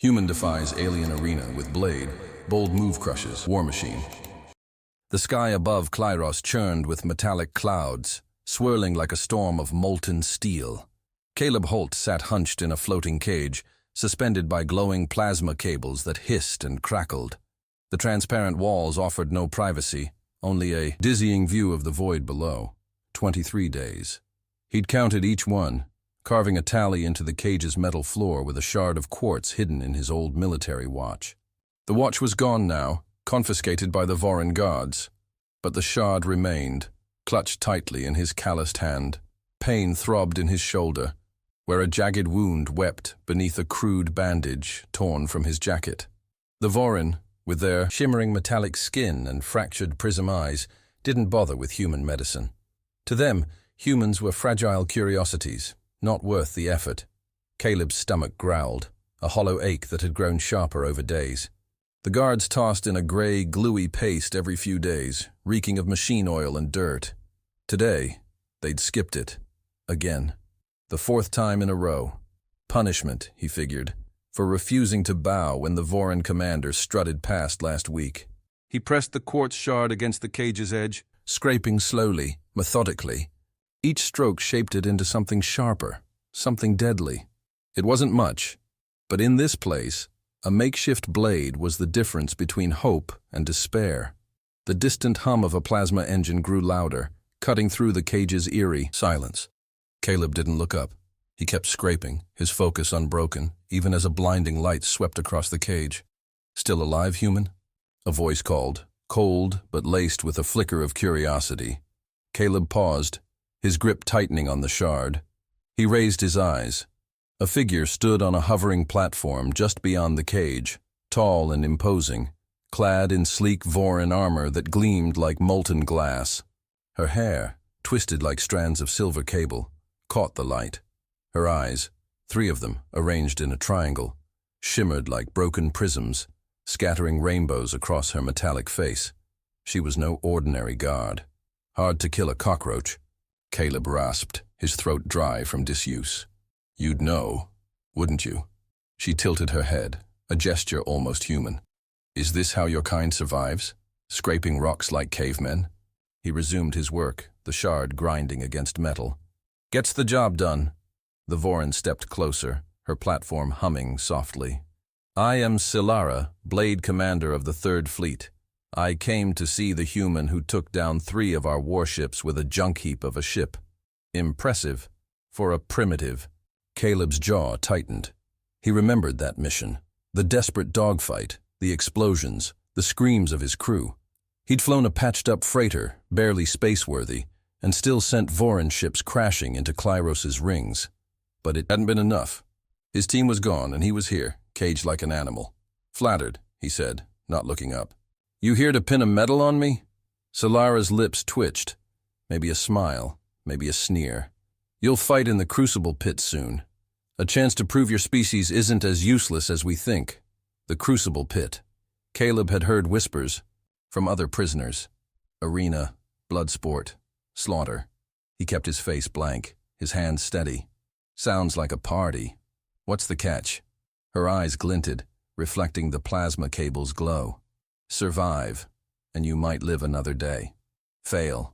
Human defies alien arena with blade, bold move crushes, war machine. The sky above Klyros churned with metallic clouds, swirling like a storm of molten steel. Caleb Holt sat hunched in a floating cage, suspended by glowing plasma cables that hissed and crackled. The transparent walls offered no privacy, only a dizzying view of the void below. 23 days. He'd counted each one, carving a tally into the cage's metal floor with a shard of quartz hidden in his old military watch. The watch was gone now, confiscated by the Voryn guards, but the shard remained, clutched tightly in his calloused hand. Pain throbbed in his shoulder, where a jagged wound wept beneath a crude bandage torn from his jacket. The Voryn, with their shimmering metallic skin and fractured prism eyes, didn't bother with human medicine. To them, humans were fragile curiosities, not worth the effort. Caleb's stomach growled, a hollow ache that had grown sharper over days. The guards tossed in a gray, gluey paste every few days, reeking of machine oil and dirt. Today, they'd skipped it. Again. The fourth time in a row. Punishment, he figured, for refusing to bow when the Voryn commander strutted past last week. He pressed the quartz shard against the cage's edge, scraping slowly, methodically. Each stroke shaped it into something sharper, something deadly. It wasn't much, but in this place, a makeshift blade was the difference between hope and despair. The distant hum of a plasma engine grew louder, cutting through the cage's eerie silence. Caleb didn't look up. He kept scraping, his focus unbroken, even as a blinding light swept across the cage. "Still alive, human?" A voice called, cold but laced with a flicker of curiosity. Caleb paused, his grip tightening on the shard. He raised his eyes. A figure stood on a hovering platform just beyond the cage, tall and imposing, clad in sleek Voryn armor that gleamed like molten glass. Her hair, twisted like strands of silver cable, caught the light. Her eyes, 3 of them arranged in a triangle, shimmered like broken prisms, scattering rainbows across her metallic face. She was no ordinary guard. Hard to kill a cockroach. Caleb rasped, his throat dry from disuse. "You'd know, wouldn't you?" She tilted her head, a gesture almost human. "Is this how your kind survives? Scraping rocks like cavemen?" He resumed his work, the shard grinding against metal. "Gets the job done." The Voryn stepped closer, her platform humming softly. "I am Sylara, Blade Commander of the 3rd Fleet. I came to see the human who took down 3 of our warships with a junk heap of a ship. Impressive, for a primitive." Caleb's jaw tightened. He remembered that mission, the desperate dogfight, the explosions, the screams of his crew. He'd flown a patched-up freighter, barely space-worthy, and still sent Voryn ships crashing into Klyros's rings. But it hadn't been enough. His team was gone, and he was here, caged like an animal. "Flattered," he said, not looking up. "You here to pin a medal on me?" Sylara's lips twitched. Maybe a smile, maybe a sneer. "You'll fight in the Crucible Pit soon. A chance to prove your species isn't as useless as we think." The Crucible Pit. Caleb had heard whispers from other prisoners. Arena, blood sport, slaughter. He kept his face blank, his hands steady. "Sounds like a party. What's the catch?" Her eyes glinted, reflecting the plasma cable's glow. "Survive, and you might live another day. Fail,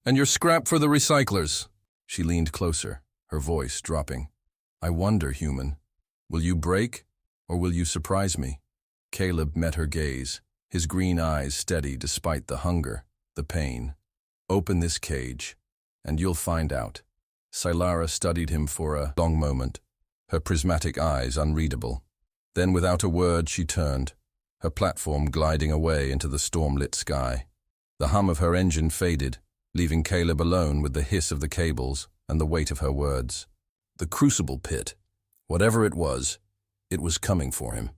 and you're scrap for the recyclers." She leaned closer, her voice dropping. "I wonder, human, will you break, or will you surprise me?" Caleb met her gaze, his green eyes steady despite the hunger, the pain. "Open this cage, and you'll find out." Sylara studied him for a long moment, her prismatic eyes unreadable. Then without a word she turned, her platform gliding away into the storm-lit sky. The hum of her engine faded, leaving Caleb alone with the hiss of the cables and the weight of her words. The Crucible Pit, whatever it was coming for him.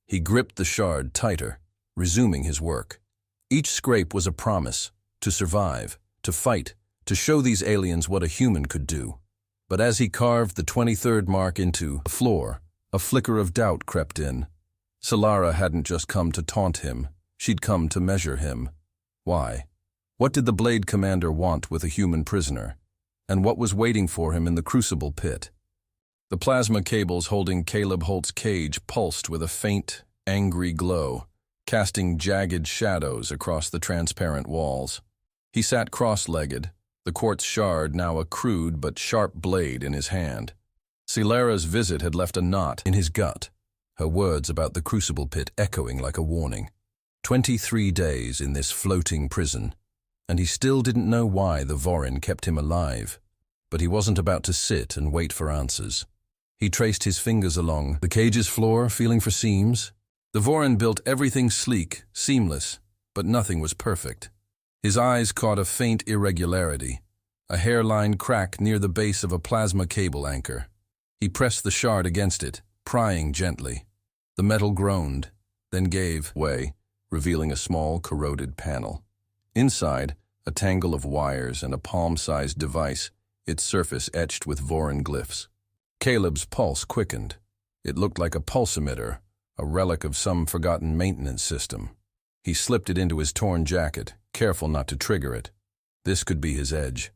He gripped the shard tighter, resuming his work. Each scrape was a promise, to survive, to fight, to show these aliens what a human could do. But as he carved the 23rd mark into the floor, a flicker of doubt crept in. Sylara hadn't just come to taunt him, she'd come to measure him. Why? What did the Blade Commander want with a human prisoner? And what was waiting for him in the Crucible Pit? The plasma cables holding Caleb Holt's cage pulsed with a faint, angry glow, casting jagged shadows across the transparent walls. He sat cross-legged, the quartz shard now a crude but sharp blade in his hand. Sylara's visit had left a knot in his gut, her words about the Crucible Pit echoing like a warning. 23 days in this floating prison, and he still didn't know why the Voryn kept him alive. But he wasn't about to sit and wait for answers. He traced his fingers along the cage's floor, feeling for seams. The Voryn built everything sleek, seamless, but nothing was perfect. His eyes caught a faint irregularity, a hairline crack near the base of a plasma cable anchor. He pressed the shard against it, prying gently. The metal groaned, then gave way, revealing a small, corroded panel. Inside, a tangle of wires and a palm-sized device, its surface etched with Voryn glyphs. Caleb's pulse quickened. It looked like a pulsimeter, a relic of some forgotten maintenance system. He slipped it into his torn jacket, careful not to trigger it. This could be his edge.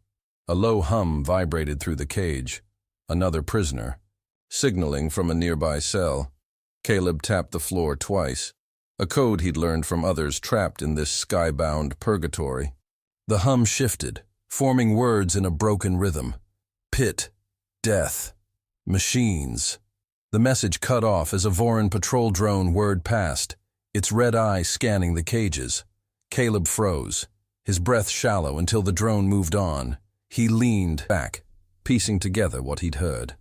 A low hum vibrated through the cage. Another prisoner, signaling from a nearby cell. Caleb tapped the floor twice, a code he'd learned from others trapped in this skybound purgatory. The hum shifted, forming words in a broken rhythm. Pit, death, machines. The message cut off as a Voryn patrol drone whirred past, its red eye scanning the cages. Caleb froze, his breath shallow until the drone moved on. He leaned back, piecing together what he'd heard.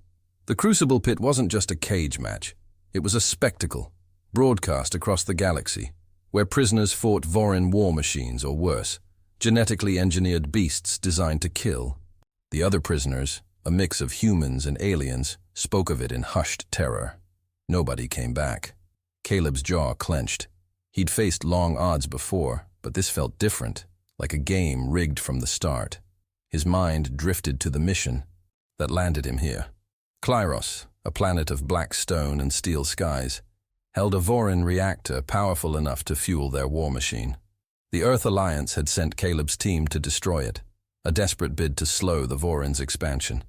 The Crucible Pit wasn't just a cage match. It was a spectacle, broadcast across the galaxy, where prisoners fought Voryn war machines or worse, genetically engineered beasts designed to kill. The other prisoners, a mix of humans and aliens, spoke of it in hushed terror. Nobody came back. Caleb's jaw clenched. He'd faced long odds before, but this felt different, like a game rigged from the start. His mind drifted to the mission that landed him here. Clyros, a planet of black stone and steel skies, held a Voryn reactor powerful enough to fuel their war machine. The Earth Alliance had sent Caleb's team to destroy it, a desperate bid to slow the Voryn's expansion.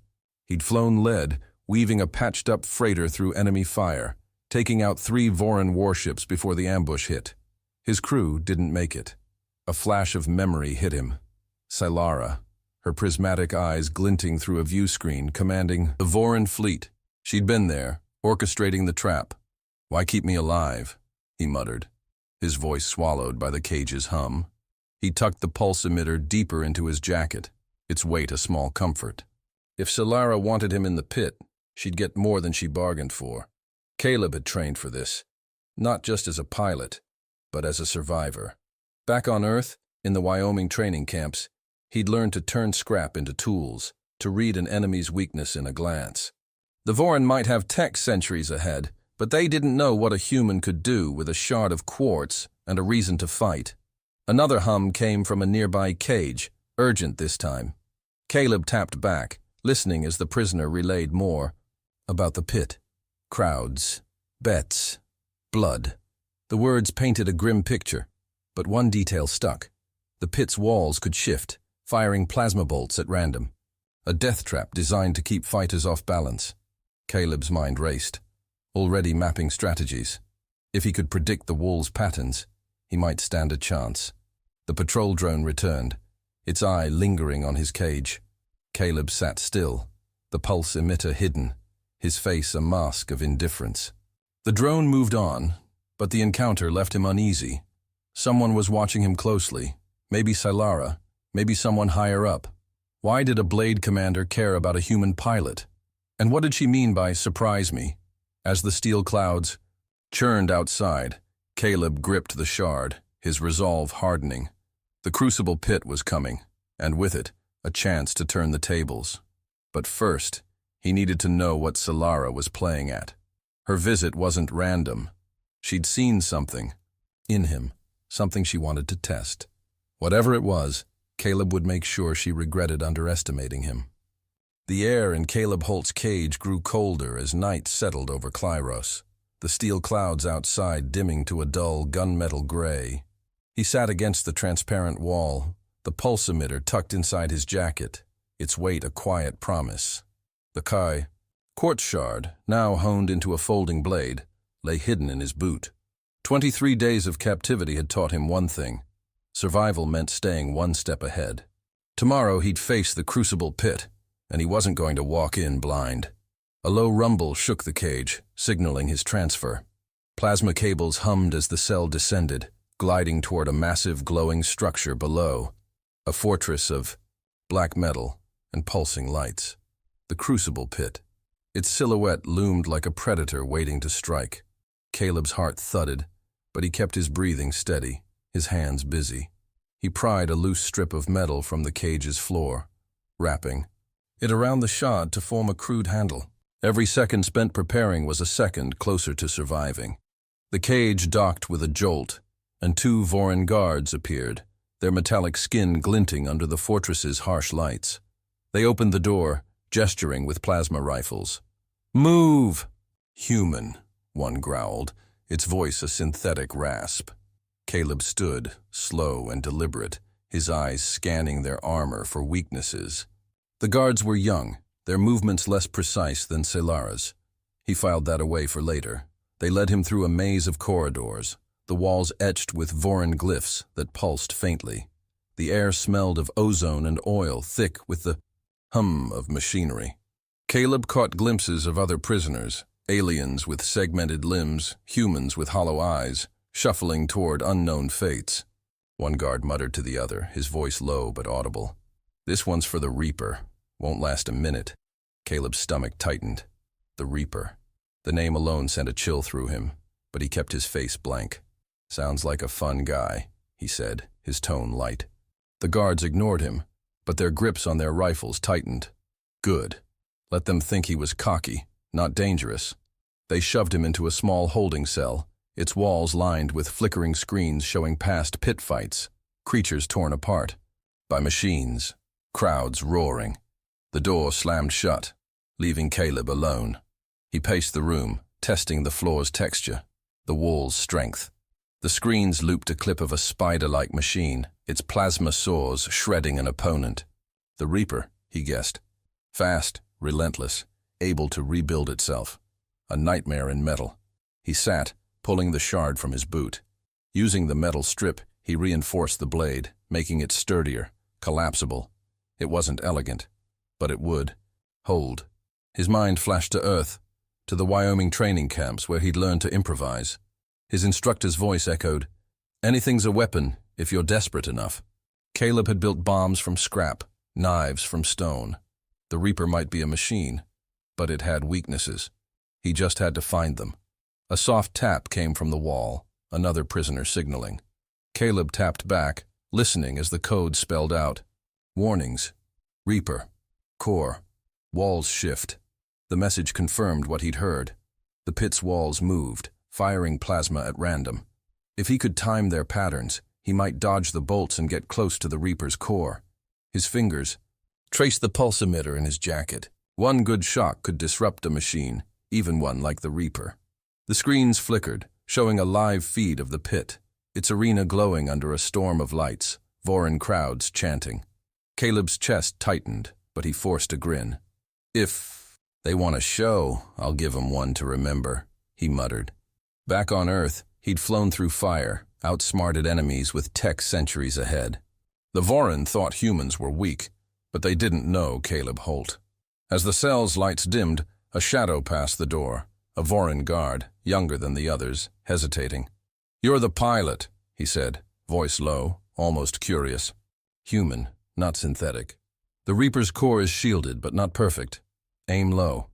He'd flown lead, weaving a patched-up freighter through enemy fire, taking out 3 Voryn warships before the ambush hit. His crew didn't make it. A flash of memory hit him. Sylara, her prismatic eyes glinting through a view screen, commanding the Voryn fleet. She'd been there, orchestrating the trap. "Why keep me alive?" he muttered, his voice swallowed by the cage's hum. He tucked the pulse emitter deeper into his jacket, its weight a small comfort. If Sylara wanted him in the pit, she'd get more than she bargained for. Caleb had trained for this, not just as a pilot, but as a survivor. Back on Earth, in the Wyoming training camps, he'd learned to turn scrap into tools, to read an enemy's weakness in a glance. The Voryn might have tech centuries ahead, but they didn't know what a human could do with a shard of quartz and a reason to fight. Another hum came from a nearby cage, urgent this time. Caleb tapped back, listening as the prisoner relayed more about the pit. Crowds, bets, blood. The words painted a grim picture, but one detail stuck. The pit's walls could shift, firing plasma bolts at random. A death trap designed to keep fighters off balance. Caleb's mind raced, already mapping strategies. If he could predict the wall's patterns, he might stand a chance. The patrol drone returned, its eye lingering on his cage. Caleb sat still, the pulse emitter hidden, his face a mask of indifference. The drone moved on, but the encounter left him uneasy. Someone was watching him closely, maybe Sylara, maybe someone higher up. Why did a Blade commander care about a human pilot? And what did she mean by surprise me? As the steel clouds churned outside, Caleb gripped the shard, his resolve hardening. The Crucible Pit was coming, and with it, a chance to turn the tables. But first, he needed to know what Sylara was playing at. Her visit wasn't random. She'd seen something in him, something she wanted to test. Whatever it was, Caleb would make sure she regretted underestimating him. The air in Caleb Holt's cage grew colder as night settled over Clyros, the steel clouds outside dimming to a dull gunmetal gray. He sat against the transparent wall, the pulse emitter tucked inside his jacket, its weight a quiet promise. The Quartz shard, now honed into a folding blade, lay hidden in his boot. 23 days of captivity had taught him one thing. Survival meant staying one step ahead. Tomorrow he'd face the Crucible Pit, and he wasn't going to walk in blind. A low rumble shook the cage, signaling his transfer. Plasma cables hummed as the cell descended, gliding toward a massive glowing structure below, a fortress of black metal and pulsing lights. The Crucible Pit. Its silhouette loomed like a predator waiting to strike. Caleb's heart thudded, but he kept his breathing steady, his hands busy. He pried a loose strip of metal from the cage's floor, wrapping it around the shard to form a crude handle. Every second spent preparing was a second closer to surviving. The cage docked with a jolt, and 2 Voryn guards appeared, their metallic skin glinting under the fortress's harsh lights. They opened the door, gesturing with plasma rifles. "Move!" "Human," one growled, its voice a synthetic rasp. Caleb stood, slow and deliberate, his eyes scanning their armor for weaknesses. The guards were young, their movements less precise than Sylara's. He filed that away for later. They led him through a maze of corridors, the walls etched with Voryn glyphs that pulsed faintly. The air smelled of ozone and oil, thick with the hum of machinery. Caleb caught glimpses of other prisoners, aliens with segmented limbs, humans with hollow eyes, shuffling toward unknown fates. One guard muttered to the other, his voice low but audible. "This one's for the Reaper. Won't last a minute." Caleb's stomach tightened. The Reaper. The name alone sent a chill through him, but he kept his face blank. "Sounds like a fun guy," he said, his tone light. The guards ignored him, but their grips on their rifles tightened. Good. Let them think he was cocky, not dangerous. They shoved him into a small holding cell, its walls lined with flickering screens showing past pit fights, creatures torn apart by machines, crowds roaring. The door slammed shut, leaving Caleb alone. He paced the room, testing the floor's texture, the walls' strength. The screens looped a clip of a spider-like machine, its plasma saws shredding an opponent. The Reaper, he guessed. Fast, relentless, able to rebuild itself. A nightmare in metal. He sat, pulling the shard from his boot. Using the metal strip, he reinforced the blade, making it sturdier, collapsible. It wasn't elegant, but it would hold. His mind flashed to Earth, to the Wyoming training camps where he'd learned to improvise. His instructor's voice echoed, "Anything's a weapon if you're desperate enough." Caleb had built bombs from scrap, knives from stone. The Reaper might be a machine, but it had weaknesses. He just had to find them. A soft tap came from the wall, another prisoner signaling. Caleb tapped back, listening as the code spelled out. Warnings. Reaper. Core. Walls shift. The message confirmed what he'd heard. The pit's walls moved, firing plasma at random. If he could time their patterns, he might dodge the bolts and get close to the Reaper's core. His fingers traced the pulse emitter in his jacket. One good shock could disrupt a machine, even one like the Reaper. The screens flickered, showing a live feed of the pit, its arena glowing under a storm of lights, Voryn crowds chanting. Caleb's chest tightened, but he forced a grin. "If they want a show, I'll give 'em one to remember," he muttered. Back on Earth, he'd flown through fire, outsmarted enemies with tech centuries ahead. The Voryn thought humans were weak, but they didn't know Caleb Holt. As the cell's lights dimmed, a shadow passed the door, a Voryn guard, younger than the others, hesitating. "You're the pilot," he said, voice low, almost curious. Human, not synthetic. The Reaper's core is shielded, but not perfect. Aim low.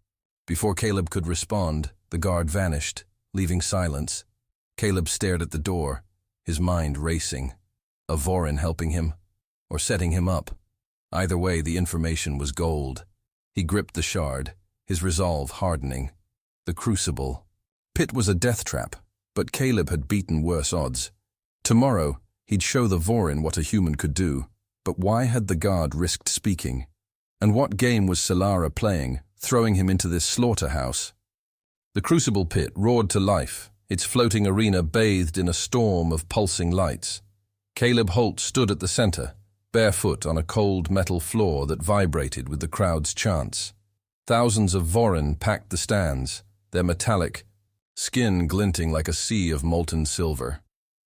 Before Caleb could respond, the guard vanished, leaving silence. Caleb stared at the door, his mind racing. A Voryn helping him, or setting him up. Either way, the information was gold. He gripped the shard, his resolve hardening. The Crucible Pit was a death trap, but Caleb had beaten worse odds. Tomorrow, he'd show the Voryn what a human could do. But why had the guard risked speaking? And what game was Sylara playing, throwing him into this slaughterhouse? The Crucible Pit roared to life, its floating arena bathed in a storm of pulsing lights. Caleb Holt stood at the center, barefoot on a cold metal floor that vibrated with the crowd's chants. Thousands of Voryn packed the stands, their metallic skin glinting like a sea of molten silver,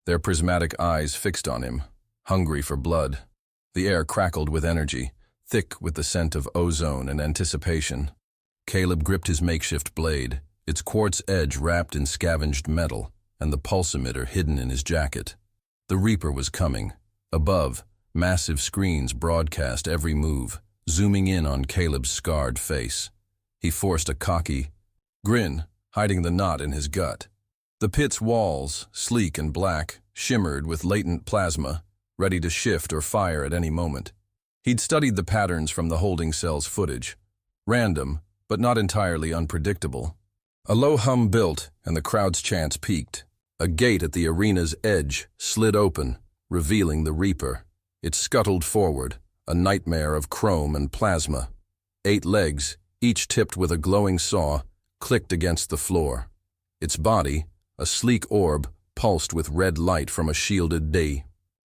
their prismatic eyes fixed on him, hungry for blood. The air crackled with energy, thick with the scent of ozone and anticipation. Caleb gripped his makeshift blade, its quartz edge wrapped in scavenged metal, and the pulse emitter hidden in his jacket. The Reaper was coming. Above, massive screens broadcast every move, zooming in on Caleb's scarred face. He forced a cocky grin, hiding the knot in his gut. The pit's walls, sleek and black, shimmered with latent plasma, ready to shift or fire at any moment. He'd studied the patterns from the holding cell's footage. Random, but not entirely unpredictable. A low hum built, and the crowd's chants peaked. A gate at the arena's edge slid open, revealing the Reaper. It scuttled forward, a nightmare of chrome and plasma. 8 legs, each tipped with a glowing saw, clicked against the floor. Its body, a sleek orb, pulsed with red light from a shielded day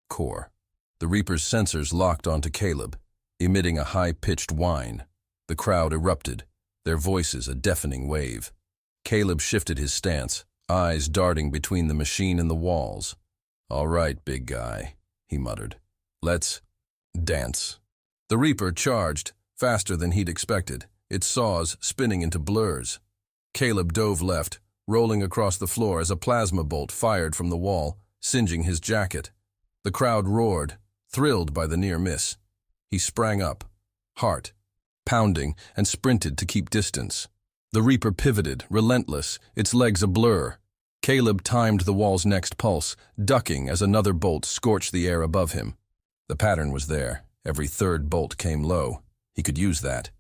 core. The Reaper's sensors locked onto Caleb, emitting a high-pitched whine. The crowd erupted, their voices a deafening wave. Caleb shifted his stance, eyes darting between the machine and the walls. "All right, big guy," he muttered. "Let's dance." The Reaper charged, faster than he'd expected, its saws spinning into blurs. Caleb dove left, rolling across the floor as a plasma bolt fired from the wall, singeing his jacket. The crowd roared, thrilled by the near miss. He sprang up, heart pounding, and sprinted to keep distance. The Reaper pivoted, relentless, its legs a blur. Caleb timed the wall's next pulse, ducking as another bolt scorched the air above him. The pattern was there. Every third bolt came low. He could use that.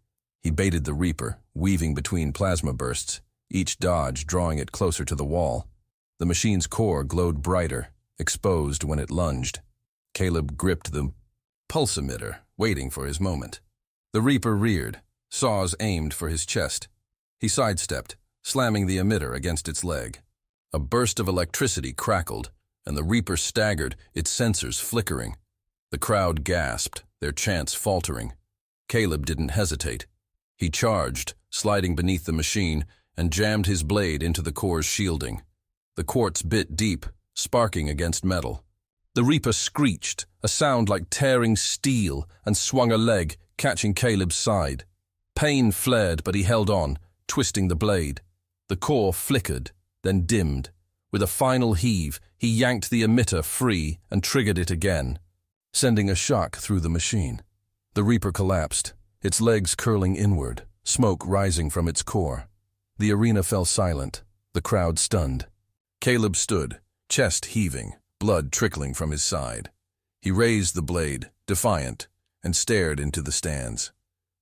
He baited the Reaper, weaving between plasma bursts, each dodge drawing it closer to the wall. The machine's core glowed brighter, exposed when it lunged. Caleb gripped the pulse emitter, waiting for his moment. The Reaper reared, saws aimed for his chest. He sidestepped, slamming the emitter against its leg. A burst of electricity crackled, and the Reaper staggered, its sensors flickering. The crowd gasped, their chants faltering. Caleb didn't hesitate. He charged, sliding beneath the machine, and jammed his blade into the core's shielding. The quartz bit deep, sparking against metal. The Reaper screeched, a sound like tearing steel, and swung a leg, catching Caleb's side. Pain flared, but he held on, twisting the blade. The core flickered, then dimmed. With a final heave, he yanked the emitter free and triggered it again, sending a shock through the machine. The Reaper collapsed, its legs curling inward, smoke rising from its core. The arena fell silent, the crowd stunned. Caleb stood, chest heaving, blood trickling from his side. He raised the blade, defiant, and stared into the stands.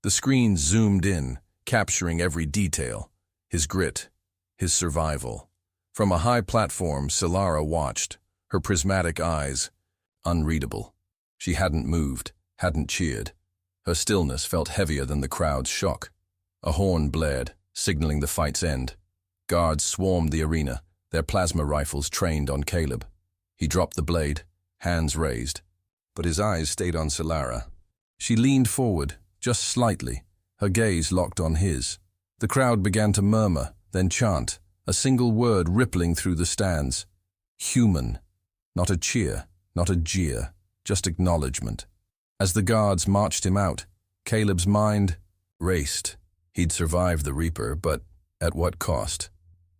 The screen zoomed in, capturing every detail, his grit, his survival. From a high platform, Sylara watched, her prismatic eyes unreadable. She hadn't moved, hadn't cheered. Her stillness felt heavier than the crowd's shock. A horn blared, signaling the fight's end. Guards swarmed the arena, their plasma rifles trained on Caleb. He dropped the blade, hands raised, but his eyes stayed on Sylara. She leaned forward, just slightly, her gaze locked on his. The crowd began to murmur, then chant, a single word rippling through the stands. Human. Not a cheer, not a jeer, just acknowledgement. As the guards marched him out, Caleb's mind raced. He'd survived the Reaper, but at what cost?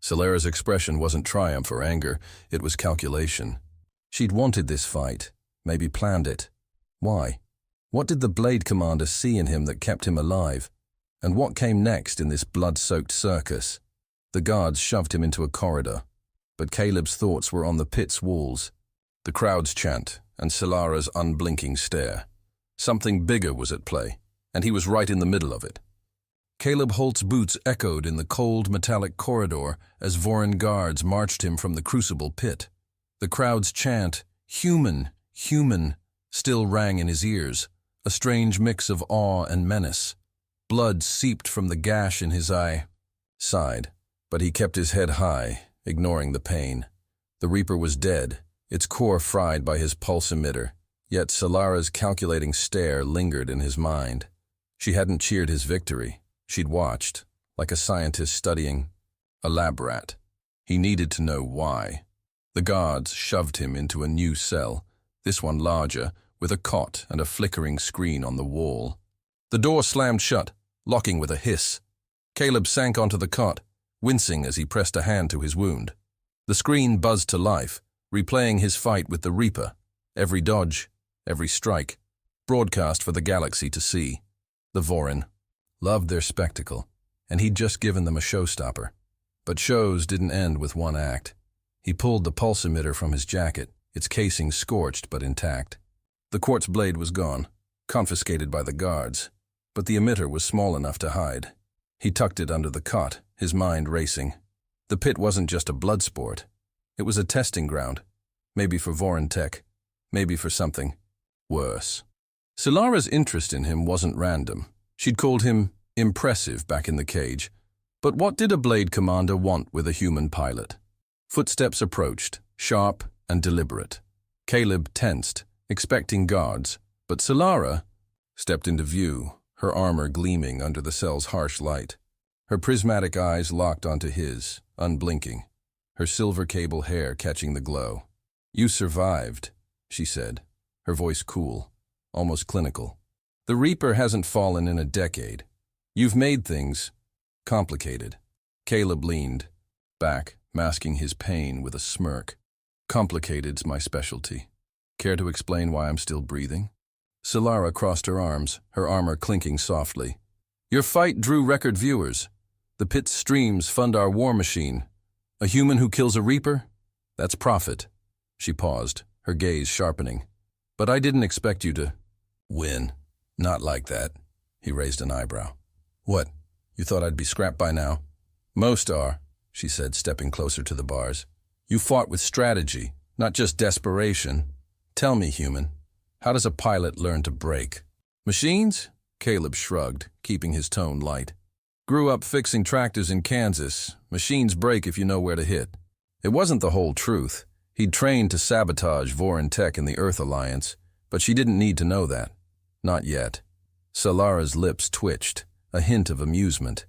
Solera's expression wasn't triumph or anger, it was calculation. She'd wanted this fight, maybe planned it. Why? What did the Blade Commander see in him that kept him alive? And what came next in this blood-soaked circus? The guards shoved him into a corridor, but Caleb's thoughts were on the pit's walls. The crowd's chant and Sylara's unblinking stare. Something bigger was at play, and he was right in the middle of it. Caleb Holt's boots echoed in the cold metallic corridor as Voryn guards marched him from the Crucible Pit. The crowd's chant, "Human, human," still rang in his ears, a strange mix of awe and menace. Blood seeped from the gash in his eye. Sighed, but he kept his head high, ignoring the pain. The Reaper was dead, its core fried by his pulse emitter, yet Sylara's calculating stare lingered in his mind. She hadn't cheered his victory. She'd watched, like a scientist studying a lab rat. He needed to know why. The guards shoved him into a new cell, this one larger, with a cot and a flickering screen on the wall. The door slammed shut, locking with a hiss. Caleb sank onto the cot, wincing as he pressed a hand to his wound. The screen buzzed to life, replaying his fight with the Reaper, every dodge, every strike, broadcast for the galaxy to see. The Voryn loved their spectacle, and he'd just given them a showstopper. But shows didn't end with one act. He pulled the pulse emitter from his jacket, its casing scorched but intact. The quartz blade was gone, confiscated by the guards, but the emitter was small enough to hide. He tucked it under the cot, his mind racing. The pit wasn't just a blood sport. It was a testing ground, maybe for Voryn tech, maybe for something worse. Sylara's interest in him wasn't random. She'd called him impressive back in the cage. But what did a blade commander want with a human pilot? Footsteps approached, sharp and deliberate. Caleb tensed, expecting guards, but Sylara stepped into view, her armor gleaming under the cell's harsh light. Her prismatic eyes locked onto his, unblinking, her silver cable hair catching the glow. "You survived," she said, her voice cool, almost clinical. "The Reaper hasn't fallen in a decade. You've made things complicated." Caleb leaned back, masking his pain with a smirk. "Complicated's my specialty. Care to explain why I'm still breathing?" Sylara crossed her arms, her armor clinking softly. "Your fight drew record viewers. The pit's streams fund our war machine. A human who kills a Reaper? That's profit." She paused, her gaze sharpening. "But I didn't expect you to win. Not like that." He raised an eyebrow. "What? You thought I'd be scrapped by now?" "Most are," she said, stepping closer to the bars. "You fought with strategy, not just desperation. Tell me, human, how does a pilot learn to break?" "Machines?" Caleb shrugged, keeping his tone light. "Grew up fixing tractors in Kansas. Machines break if you know where to hit." It wasn't the whole truth. He'd trained to sabotage Voryn tech in the Earth Alliance, but she didn't need to know that. Not yet. Sylara's lips twitched, a hint of amusement.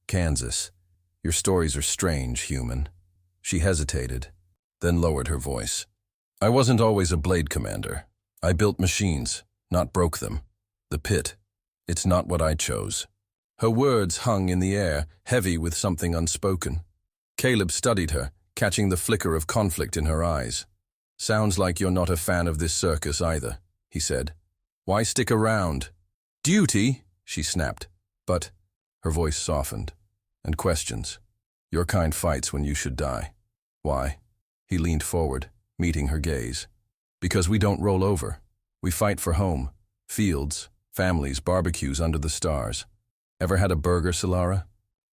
"Kansas. Your stories are strange, human." She hesitated, then lowered her voice. "I wasn't always a blade commander. I built machines, not broke them. The pit. It's not what I chose." Her words hung in the air, heavy with something unspoken. Caleb studied her, catching the flicker of conflict in her eyes. "Sounds like you're not a fan of this circus either," he said. "Why stick around?" "Duty," she snapped. "But," her voice softened, "and questions. Your kind fights when you should die." "Why?" He leaned forward, meeting her gaze. "Because we don't roll over. We fight for home, fields, families, barbecues under the stars. Ever had a burger, Sylara?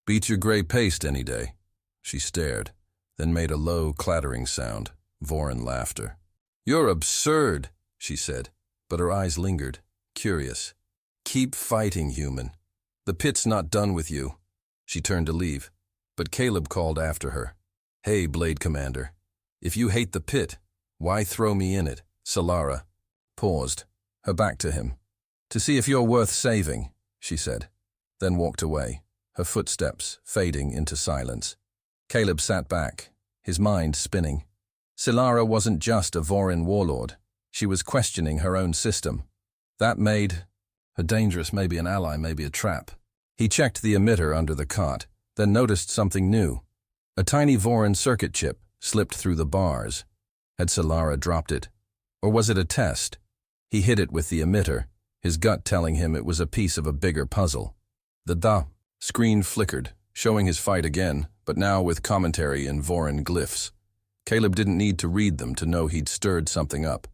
Beats your gray paste any day." She stared, then made a low, clattering sound, Voryn laughter. "You're absurd," she said, but her eyes lingered, curious. "Keep fighting, human. The pit's not done with you." She turned to leave, but Caleb called after her. "Hey, Blade Commander, if you hate the pit, why throw me in it?" Sylara paused, her back to him. "To see if you're worth saving," she said, then walked away, her footsteps fading into silence. Caleb sat back, his mind spinning. Sylara wasn't just a Voryn warlord. She was questioning her own system. That made her dangerous, maybe an ally, maybe a trap. He checked the emitter under the cot, then noticed something new. A tiny Voryn circuit chip slipped through the bars. Had Sylara dropped it? Or was it a test? He hit it with the emitter, his gut telling him it was a piece of a bigger puzzle. The screen flickered, showing his fight again, but now with commentary in Voryn glyphs. Caleb didn't need to read them to know he'd stirred something up.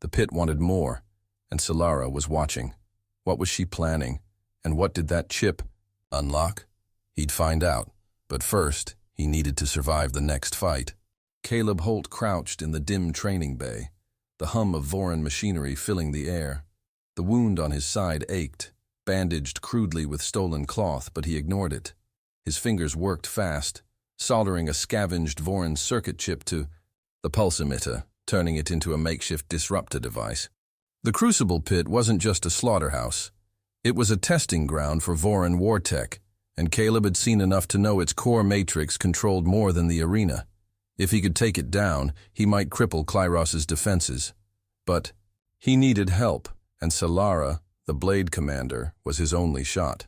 The pit wanted more, and Sylara was watching. What was she planning? And what did that chip unlock? He'd find out, but first, he needed to survive the next fight. Caleb Holt crouched in the dim training bay, the hum of Voryn machinery filling the air. The wound on his side ached, bandaged crudely with stolen cloth, but he ignored it. His fingers worked fast, soldering a scavenged Voryn circuit chip to the pulse emitter, turning it into a makeshift disruptor device. The Crucible Pit wasn't just a slaughterhouse. It was a testing ground for Voryn war tech, and Caleb had seen enough to know its core matrix controlled more than the arena. If he could take it down, he might cripple Klyros's defenses. But he needed help, and Sylara, the blade commander, was his only shot.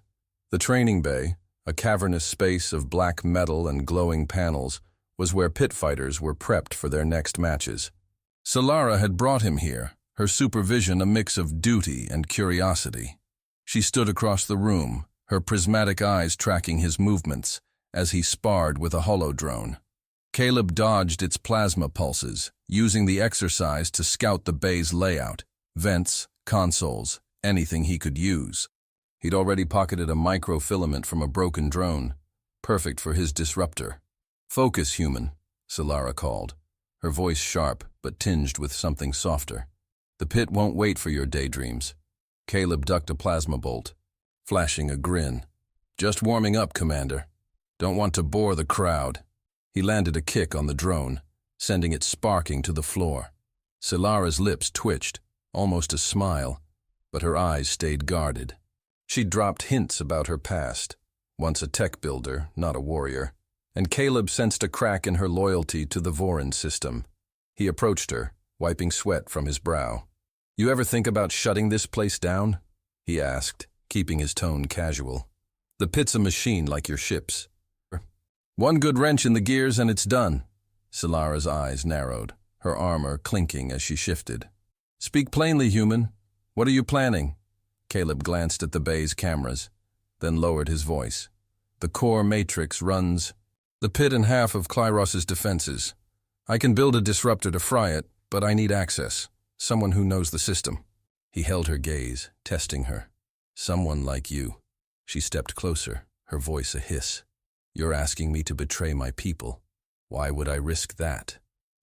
The training bay, a cavernous space of black metal and glowing panels, was where pit fighters were prepped for their next matches. Sylara had brought him here, her supervision a mix of duty and curiosity. She stood across the room, her prismatic eyes tracking his movements as he sparred with a holodrone. Caleb dodged its plasma pulses, using the exercise to scout the bay's layout, vents, consoles, anything he could use. He'd already pocketed a microfilament from a broken drone, perfect for his disruptor. "Focus, human," Sylara called, her voice sharp but tinged with something softer. "The pit won't wait for your daydreams." Caleb ducked a plasma bolt, flashing a grin. "Just warming up, Commander. Don't want to bore the crowd." He landed a kick on the drone, sending it sparking to the floor. Sylara's lips twitched, almost a smile, but her eyes stayed guarded. She'd dropped hints about her past, once a tech builder, not a warrior, and Caleb sensed a crack in her loyalty to the Voryn system. He approached her, wiping sweat from his brow. "You ever think about shutting this place down?" he asked, keeping his tone casual. "The pit's a machine like your ships. One good wrench in the gears and it's done." Sylara's eyes narrowed, her armor clinking as she shifted. "Speak plainly, human. What are you planning?" Caleb glanced at the bay's cameras, then lowered his voice. "The core matrix runs the pit and half of Klyros's defenses. I can build a disruptor to fry it, but I need access. Someone who knows the system." He held her gaze, testing her. "Someone like you." She stepped closer, her voice a hiss. "You're asking me to betray my people. Why would I risk that?"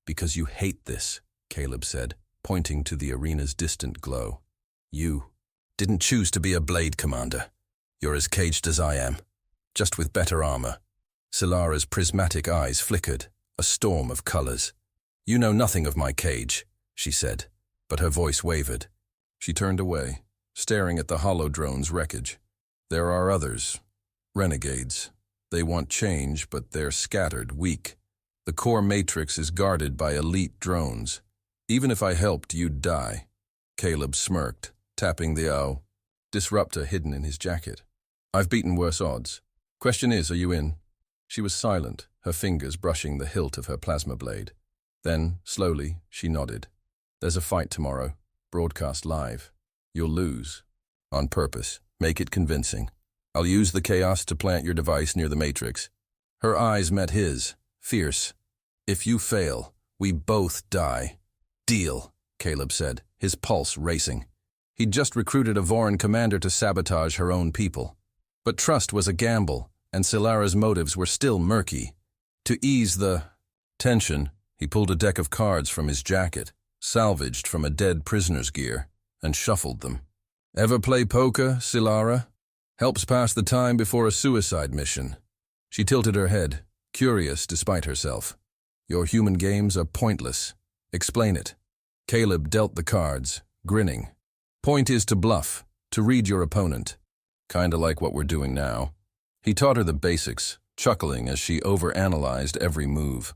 "Because you hate this," Caleb said, pointing to the arena's distant glow. "You didn't choose to be a blade commander. You're as caged as I am, just with better armor." Sylara's prismatic eyes flickered, a storm of colors. "You know nothing of my cage," she said, but her voice wavered. She turned away, staring at the holodrone's wreckage. "There are others. Renegades. They want change, but they're scattered, weak. The core matrix is guarded by elite drones. Even if I helped, you'd die." Caleb smirked, tapping the disruptor hidden in his jacket. "I've beaten worse odds. Question is, are you in?" She was silent, her fingers brushing the hilt of her plasma blade. Then, slowly, she nodded. "There's a fight tomorrow, broadcast live. You'll lose. On purpose. Make it convincing. I'll use the chaos to plant your device near the matrix." Her eyes met his, fierce. "If you fail, we both die." "Deal," Caleb said, his pulse racing. He'd just recruited a Voryn commander to sabotage her own people. But trust was a gamble, and Sylara's motives were still murky. To ease the tension, he pulled a deck of cards from his jacket, salvaged from a dead prisoner's gear, and shuffled them. "Ever play poker, Sylara? Helps pass the time before a suicide mission." She tilted her head, curious despite herself. "Your human games are pointless. Explain it." Caleb dealt the cards, grinning. "Point is to bluff, to read your opponent. Kinda like what we're doing now." He taught her the basics, chuckling as she overanalyzed every move.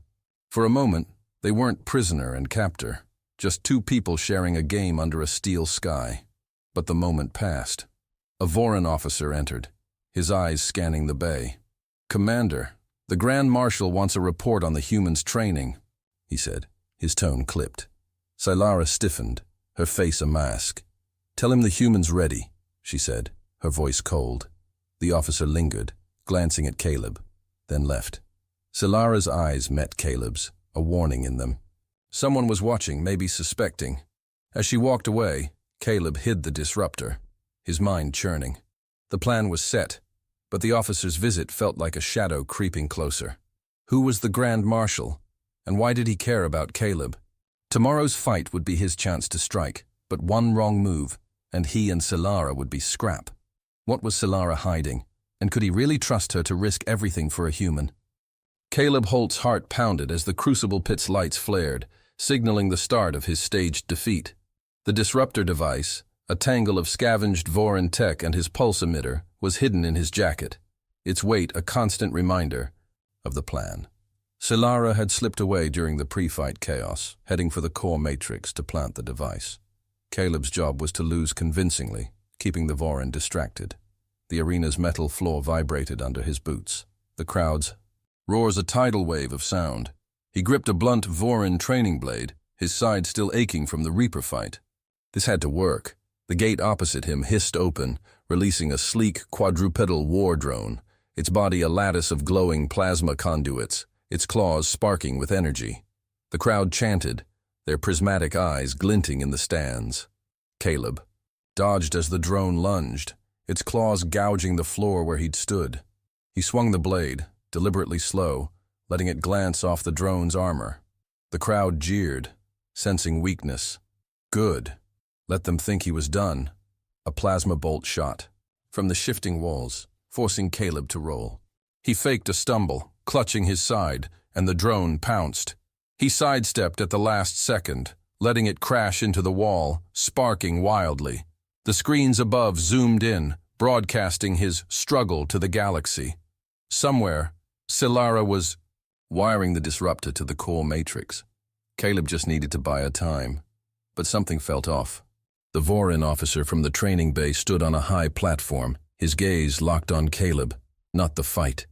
For a moment, they weren't prisoner and captor, just two people sharing a game under a steel sky. But the moment passed. A Voryn officer entered, his eyes scanning the bay. "Commander, the Grand Marshal wants a report on the humans' training," he said, his tone clipped. Sylara stiffened, her face a mask. "Tell him the human's ready," she said, her voice cold. The officer lingered, glancing at Caleb, then left. Sylara's eyes met Caleb's, a warning in them. Someone was watching, maybe suspecting. As she walked away, Caleb hid the disruptor, his mind churning. The plan was set, but the officer's visit felt like a shadow creeping closer. Who was the Grand Marshal, and why did he care about Caleb? Tomorrow's fight would be his chance to strike, but one wrong move, and he and Sylara would be scrap. What was Sylara hiding, and could he really trust her to risk everything for a human? Caleb Holt's heart pounded as the Crucible Pit's lights flared, signaling the start of his staged defeat. The disruptor device, a tangle of scavenged Voryn tech and his pulse emitter, was hidden in his jacket. its weight a constant reminder of the plan. Sylara had slipped away during the pre-fight chaos, heading for the core matrix to plant the device. Caleb's job was to lose convincingly, keeping the Voryn distracted. The arena's metal floor vibrated under his boots. The crowd's roars a tidal wave of sound. He gripped a blunt Voryn training blade, his side still aching from the Reaper fight. This had to work. The gate opposite him hissed open, releasing a sleek quadrupedal war drone, its body a lattice of glowing plasma conduits, its claws sparking with energy. The crowd chanted, their prismatic eyes glinting in the stands. Caleb dodged as the drone lunged, its claws gouging the floor where he'd stood. He swung the blade, deliberately slow, letting it glance off the drone's armor. The crowd jeered, sensing weakness. Good. Let them think he was done. A plasma bolt shot from the shifting walls, forcing Caleb to roll. He faked a stumble, clutching his side, and the drone pounced. He sidestepped at the last second, letting it crash into the wall, sparking wildly. The screens above zoomed in, broadcasting his struggle to the galaxy. Somewhere, Sylara was wiring the disruptor to the core matrix. Caleb just needed to buy her time. But something felt off. The Voryn officer from the training base stood on a high platform, his gaze locked on Caleb, not the fight.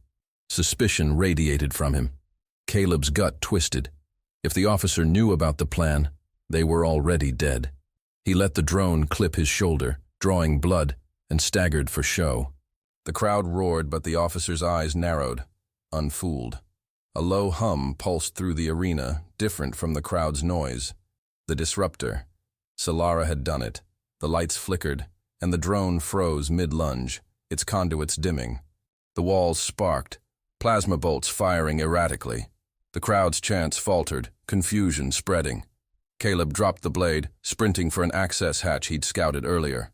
Suspicion radiated from him. Caleb's gut twisted. If the officer knew about the plan, they were already dead. He let the drone clip his shoulder, drawing blood, and staggered for show. The crowd roared, but the officer's eyes narrowed, unfooled. A low hum pulsed through the arena, different from the crowd's noise. The disruptor. Sylara had done it. The lights flickered, and the drone froze mid-lunge, its conduits dimming. The walls sparked, plasma bolts firing erratically. The crowd's chants faltered, confusion spreading. Caleb dropped the blade, sprinting for an access hatch he'd scouted earlier.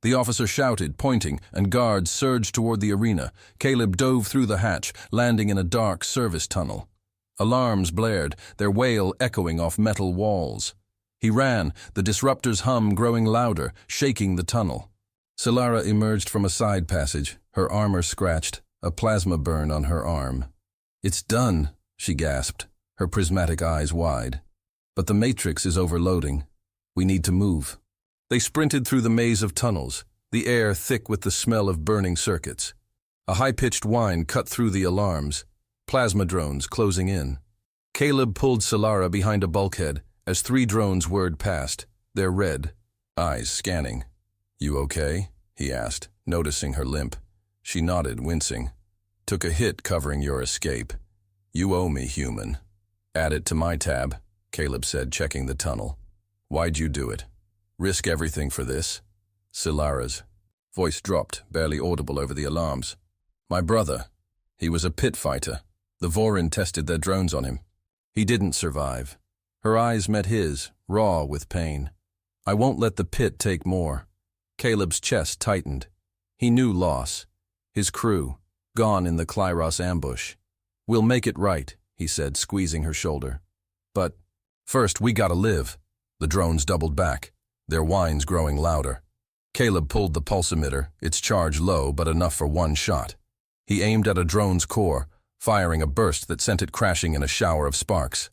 The officer shouted, pointing, and guards surged toward the arena. Caleb dove through the hatch, landing in a dark service tunnel. Alarms blared, their wail echoing off metal walls. He ran, the disruptor's hum growing louder, shaking the tunnel. Sylara emerged from a side passage, her armor scratched, a plasma burn on her arm. "It's done," she gasped, her prismatic eyes wide. "But the matrix is overloading. We need to move." They sprinted through the maze of tunnels, the air thick with the smell of burning circuits. A high-pitched whine cut through the alarms, plasma drones closing in. Caleb pulled Sylara behind a bulkhead as 3 drones whirred past, their red, eyes scanning. "You okay?" he asked, noticing her limp. She nodded, wincing. "Took a hit covering your escape. You owe me, human." "Add it to my tab," Caleb said, checking the tunnel. "Why'd you do it? Risk everything for this?" Sylara's voice dropped, barely audible over the alarms. "My brother. He was a pit fighter. The Voryn tested their drones on him. He didn't survive." Her eyes met his, raw with pain. "I won't let the pit take more." Caleb's chest tightened. He knew loss. His crew, gone in the Klyros ambush. "We'll make it right," he said, squeezing her shoulder. "But first, we gotta live." The drones doubled back, their whines growing louder. Caleb pulled the pulse emitter, its charge low but enough for one shot. He aimed at a drone's core, firing a burst that sent it crashing in a shower of sparks.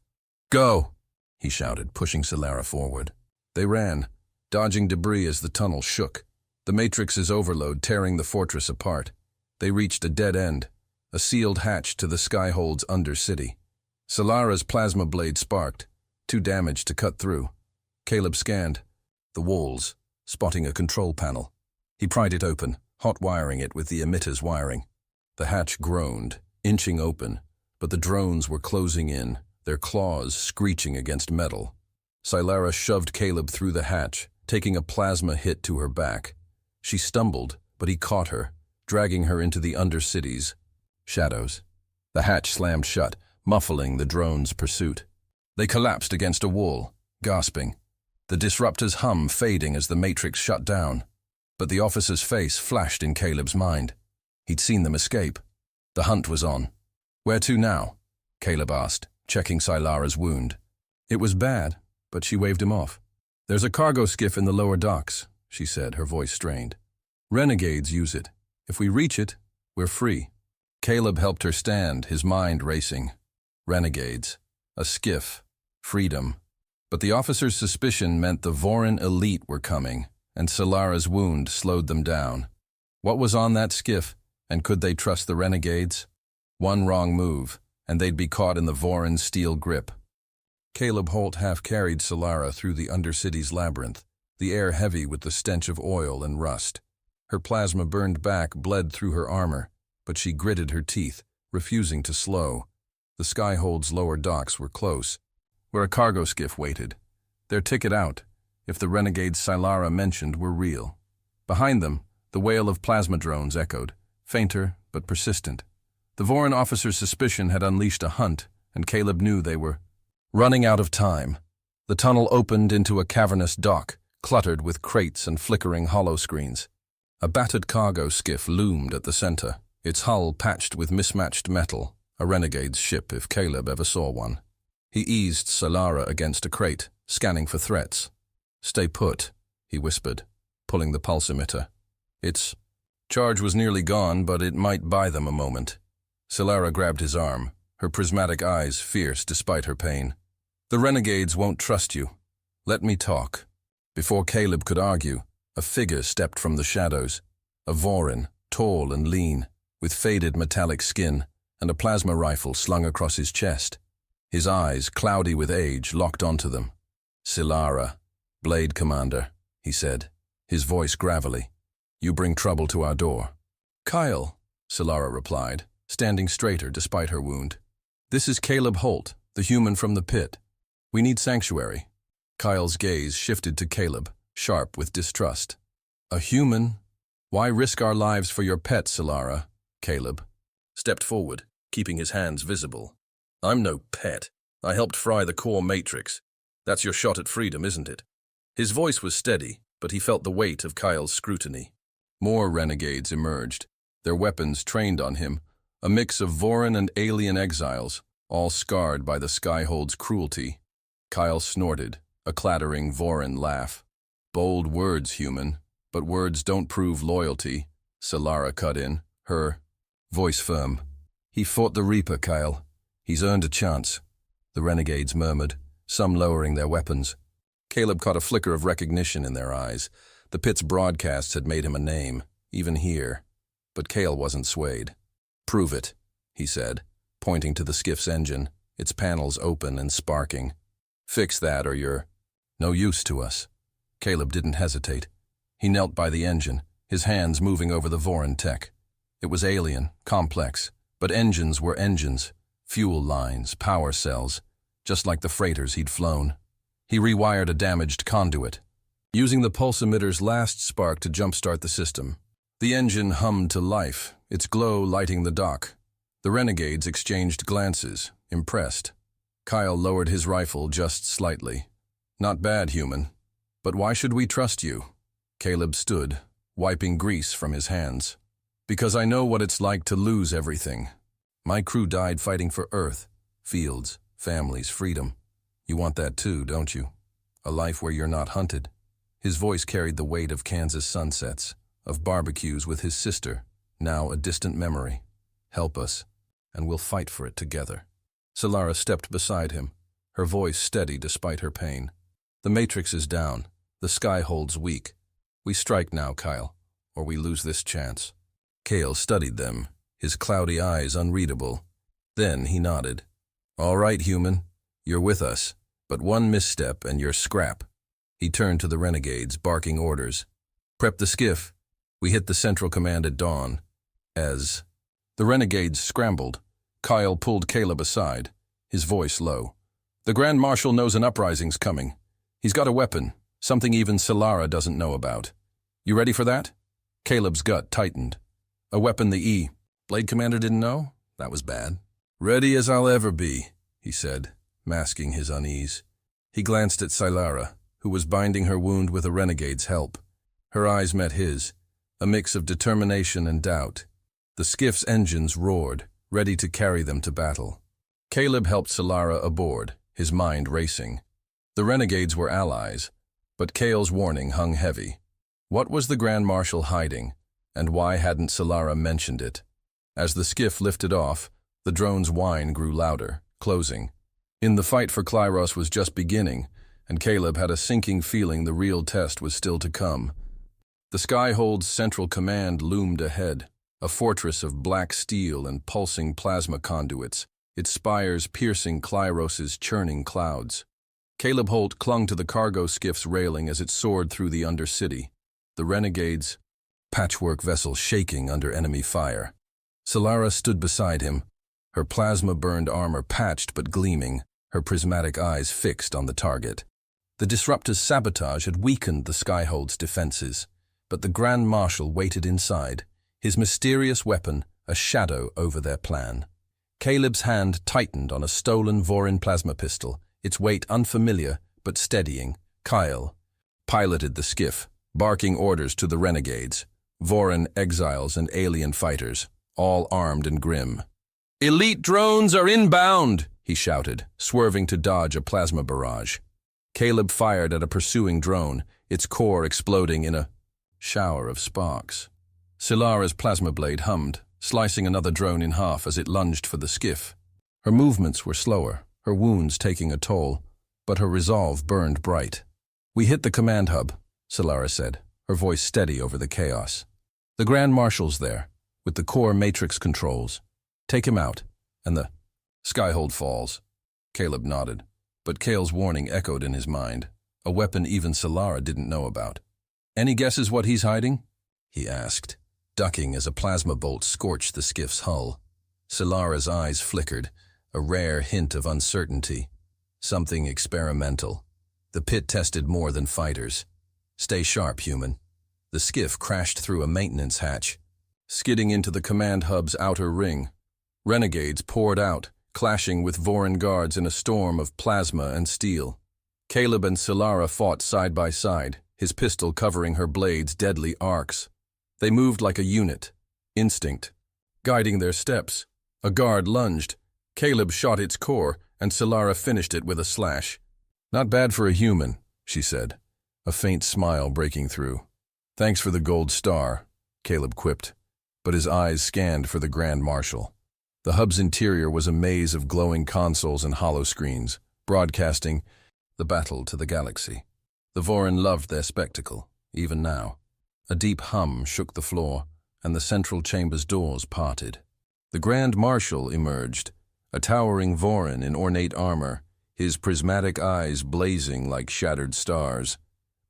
"Go!" he shouted, pushing Sylara forward. They ran, dodging debris as the tunnel shook, the matrix's overload tearing the fortress apart. They reached a dead end, a sealed hatch to the Skyhold's undercity. Sylara's plasma blade sparked, too damaged to cut through. Caleb scanned the walls, spotting a control panel. He pried it open, hot wiring it with the emitter's wiring. The hatch groaned, inching open, but the drones were closing in, their claws screeching against metal. Sylara shoved Caleb through the hatch, taking a plasma hit to her back. She stumbled, but he caught her, dragging her into the undercities. Shadows. The hatch slammed shut, muffling the drone's pursuit. They collapsed against a wall, gasping, the disruptor's hum fading as the matrix shut down. But the officer's face flashed in Caleb's mind. He'd seen them escape. The hunt was on. "Where to now?" Caleb asked, checking Sylara's wound. It was bad, but she waved him off. "There's a cargo skiff in the lower docks," she said, her voice strained. "Renegades use it. If we reach it, we're free." Caleb helped her stand, his mind racing. Renegades. A skiff. Freedom. But the officer's suspicion meant the Voryn elite were coming, and Sylara's wound slowed them down. What was on that skiff, and could they trust the renegades? One wrong move, and they'd be caught in the Voryn's steel grip. Caleb Holt half-carried Sylara through the Undercity's labyrinth, the air heavy with the stench of oil and rust. Her plasma burned back, bled through her armor, but she gritted her teeth, refusing to slow. The Skyhold's lower docks were close, where a cargo skiff waited. Their ticket out, if the renegades Sylara mentioned were real. Behind them, the wail of plasma drones echoed, fainter but persistent. The Voryn officer's suspicion had unleashed a hunt, and Caleb knew they were running out of time. The tunnel opened into a cavernous dock, cluttered with crates and flickering holoscreens. A battered cargo skiff loomed at the center, its hull patched with mismatched metal, a renegade's ship if Caleb ever saw one. He eased Sylara against a crate, scanning for threats. "Stay put," he whispered, pulling the pulse emitter. Its charge was nearly gone, but it might buy them a moment. Sylara grabbed his arm, her prismatic eyes fierce despite her pain. "The renegades won't trust you. Let me talk." Before Caleb could argue, a figure stepped from the shadows. A Voryn, tall and lean, with faded metallic skin, and a plasma rifle slung across his chest. His eyes, cloudy with age, locked onto them. "Sylara, Blade Commander," he said, his voice gravelly. "You bring trouble to our door." "Kyle," Sylara replied, standing straighter despite her wound. "This is Caleb Holt, the human from the pit. We need sanctuary." Kyle's gaze shifted to Caleb, sharp with distrust. "A human? Why risk our lives for your pet, Sylara?" Caleb stepped forward, keeping his hands visible. "I'm no pet. I helped fry the core matrix. That's your shot at freedom, isn't it?" His voice was steady, but he felt the weight of Kyle's scrutiny. More renegades emerged, their weapons trained on him, a mix of Voryn and alien exiles, all scarred by the Skyhold's cruelty. Kyle snorted, a clattering Voryn laugh. "Bold words, human, but words don't prove loyalty," Sylara cut in, her voice firm. "He fought the Reaper, Kyle. He's earned a chance," the renegades murmured, some lowering their weapons. Caleb caught a flicker of recognition in their eyes. The pit's broadcasts had made him a name, even here. But Cale wasn't swayed. "Prove it," he said, pointing to the skiff's engine, its panels open and sparking. "Fix that or you're no use to us." Caleb didn't hesitate. He knelt by the engine, his hands moving over the Voryn tech. It was alien, complex, but engines were engines. Fuel lines, power cells, just like the freighters he'd flown. He rewired a damaged conduit, using the pulse emitter's last spark to jumpstart the system. The engine hummed to life, its glow lighting the dock. The renegades exchanged glances, impressed. Kyle lowered his rifle just slightly. "Not bad, human. But why should we trust you?" Caleb stood, wiping grease from his hands. "Because I know what it's like to lose everything. My crew died fighting for Earth, fields, families, freedom. You want that too, don't you? A life where you're not hunted." His voice carried the weight of Kansas sunsets, of barbecues with his sister, now a distant memory. "Help us, and we'll fight for it together." Sylara stepped beside him, her voice steady despite her pain. "The Matrix is down. The Skyhold's weak. We strike now, Kyle, or we lose this chance." Cale studied them, his cloudy eyes unreadable. Then he nodded. "All right, human. You're with us, but one misstep and you're scrap." He turned to the renegades, barking orders. "Prep the skiff. We hit the Central Command at dawn." As the renegades scrambled, Kyle pulled Caleb aside, his voice low. "The Grand Marshal knows an uprising's coming. He's got a weapon, something even Sylara doesn't know about. You ready for that?" Caleb's gut tightened. A weapon the Blade Commander didn't know? That was bad. "Ready as I'll ever be," he said, masking his unease. He glanced at Sylara, who was binding her wound with a renegade's help. Her eyes met his, a mix of determination and doubt. The skiff's engines roared, ready to carry them to battle. Caleb helped Sylara aboard, his mind racing. The renegades were allies, but Cale's warning hung heavy. What was the Grand Marshal hiding, and why hadn't Sylara mentioned it? As the skiff lifted off, the drone's whine grew louder, closing. The fight for Clyros was just beginning, and Caleb had a sinking feeling the real test was still to come. The Skyhold's central command loomed ahead, a fortress of black steel and pulsing plasma conduits, its spires piercing Clyros's churning clouds. Caleb Holt clung to the cargo skiff's railing as it soared through the undercity, the Renegade's patchwork vessel shaking under enemy fire. Sylara stood beside him, her plasma-burned armor patched but gleaming, her prismatic eyes fixed on the target. The Disruptor's sabotage had weakened the Skyhold's defenses, but the Grand Marshal waited inside, his mysterious weapon a shadow over their plan. Caleb's hand tightened on a stolen Voryn plasma pistol, its weight unfamiliar but steadying. Kyle piloted the skiff, barking orders to the renegades, Voryn exiles and alien fighters, all armed and grim. "Elite drones are inbound!" he shouted, swerving to dodge a plasma barrage. Caleb fired at a pursuing drone, its core exploding in a shower of sparks. Sylara's plasma blade hummed, slicing another drone in half as it lunged for the skiff. Her movements were slower, her wounds taking a toll, but her resolve burned bright. "We hit the command hub," Sylara said, her voice steady over the chaos. "The Grand Marshal's there, with the core matrix controls. Take him out, and the Skyhold falls." Caleb nodded, but Kale's warning echoed in his mind, a weapon even Sylara didn't know about. "Any guesses what he's hiding?" he asked, ducking as a plasma bolt scorched the skiff's hull. Sylara's eyes flickered, a rare hint of uncertainty. Something experimental. The pit tested more than fighters. "Stay sharp, human." The skiff crashed through a maintenance hatch, skidding into the command hub's outer ring. Renegades poured out, clashing with Voryn guards in a storm of plasma and steel. Caleb and Sylara fought side by side, his pistol covering her blade's deadly arcs. They moved like a unit, instinct, guiding their steps. A guard lunged. Caleb shot its core, and Sylara finished it with a slash. "Not bad for a human," she said, a faint smile breaking through. "Thanks for the gold star," Caleb quipped, but his eyes scanned for the Grand Marshal. The hub's interior was a maze of glowing consoles and hollow screens, broadcasting the battle to the galaxy. The Voryn loved their spectacle, even now. A deep hum shook the floor, and the central chamber's doors parted. The Grand Marshal emerged, a towering Voryn in ornate armor, his prismatic eyes blazing like shattered stars.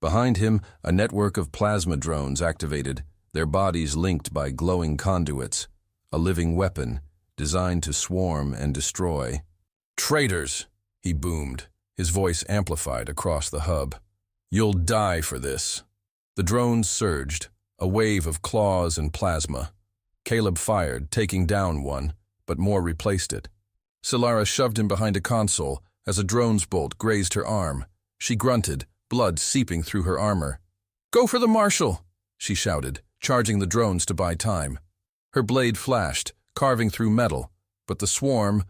Behind him, a network of plasma drones activated, their bodies linked by glowing conduits, a living weapon designed to swarm and destroy. "Traitors!" he boomed, his voice amplified across the hub. "You'll die for this." The drones surged, a wave of claws and plasma. Caleb fired, taking down one, but more replaced it. Sylara shoved him behind a console as a drone's bolt grazed her arm. She grunted, blood seeping through her armor. "Go for the Marshal!" she shouted, charging the drones to buy time. Her blade flashed, carving through metal, but the swarm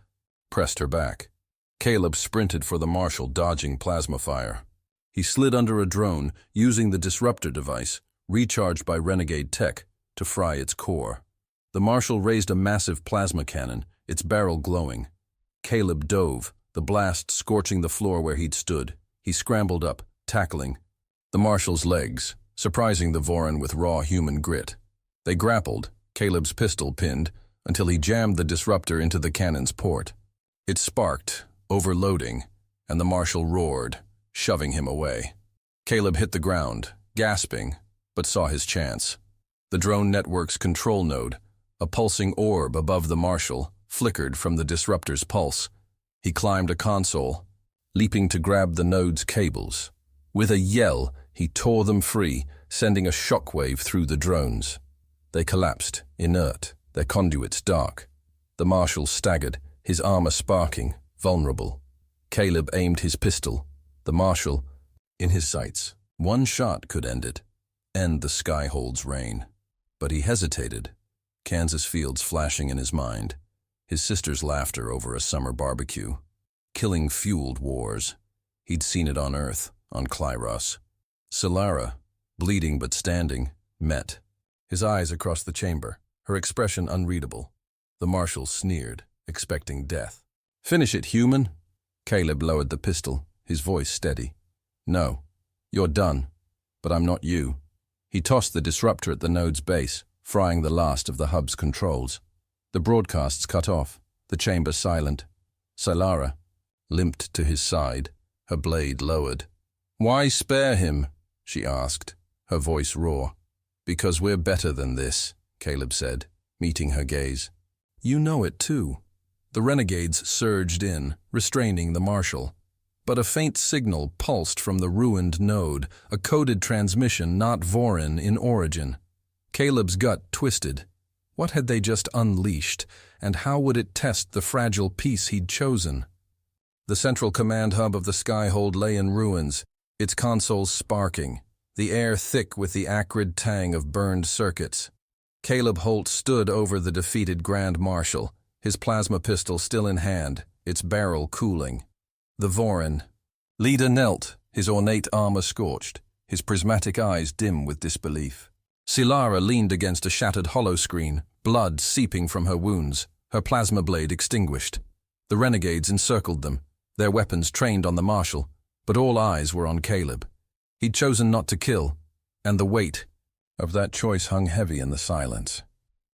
pressed her back. Caleb sprinted for the Marshal, dodging plasma fire. He slid under a drone, using the disruptor device, recharged by Renegade tech, to fry its core. The Marshal raised a massive plasma cannon, its barrel glowing. Caleb dove, the blast scorching the floor where he'd stood. He scrambled up, tackling the Marshal's legs, surprising the Voryn with raw human grit. They grappled, Caleb's pistol pinned, until he jammed the disruptor into the cannon's port. It sparked, overloading, and the Marshal roared, shoving him away. Caleb hit the ground, gasping, but saw his chance. The drone network's control node, a pulsing orb above the Marshal, flickered from the disruptor's pulse. He climbed a console, leaping to grab the node's cables. With a yell, he tore them free, sending a shockwave through the drones. They collapsed, inert, their conduits dark. The Marshal staggered, his armor sparking, vulnerable. Caleb aimed his pistol, the Marshal in his sights. One shot could end it, end the Skyhold's reign. But he hesitated, Kansas fields flashing in his mind, his sister's laughter over a summer barbecue. Killing fueled wars. He'd seen it on Earth, on Clyros. Sylara, bleeding but standing, met. His eyes across the chamber, her expression unreadable. The marshal sneered, expecting death. "Finish it, human." Caleb lowered the pistol, his voice steady. "No, you're done, but I'm not you." He tossed the disruptor at the node's base, frying the last of the hub's controls. The broadcasts cut off, the chamber silent. Sylara limped to his side, her blade lowered. "Why spare him?" she asked, her voice raw. "Because we're better than this," Caleb said, meeting her gaze. "You know it too." The renegades surged in, restraining the marshal. But a faint signal pulsed from the ruined node, a coded transmission not Voryn in origin. Caleb's gut twisted. What had they just unleashed, and how would it test the fragile piece he'd chosen? The central command hub of the Skyhold lay in ruins, its consoles sparking, the air thick with the acrid tang of burned circuits. Caleb Holt stood over the defeated Grand Marshal, his plasma pistol still in hand, its barrel cooling. The Voryn leader knelt, his ornate armor scorched, his prismatic eyes dim with disbelief. Sylara leaned against a shattered holoscreen, blood seeping from her wounds, her plasma blade extinguished. The renegades encircled them, their weapons trained on the marshal, but all eyes were on Caleb. He'd chosen not to kill, and the weight of that choice hung heavy in the silence.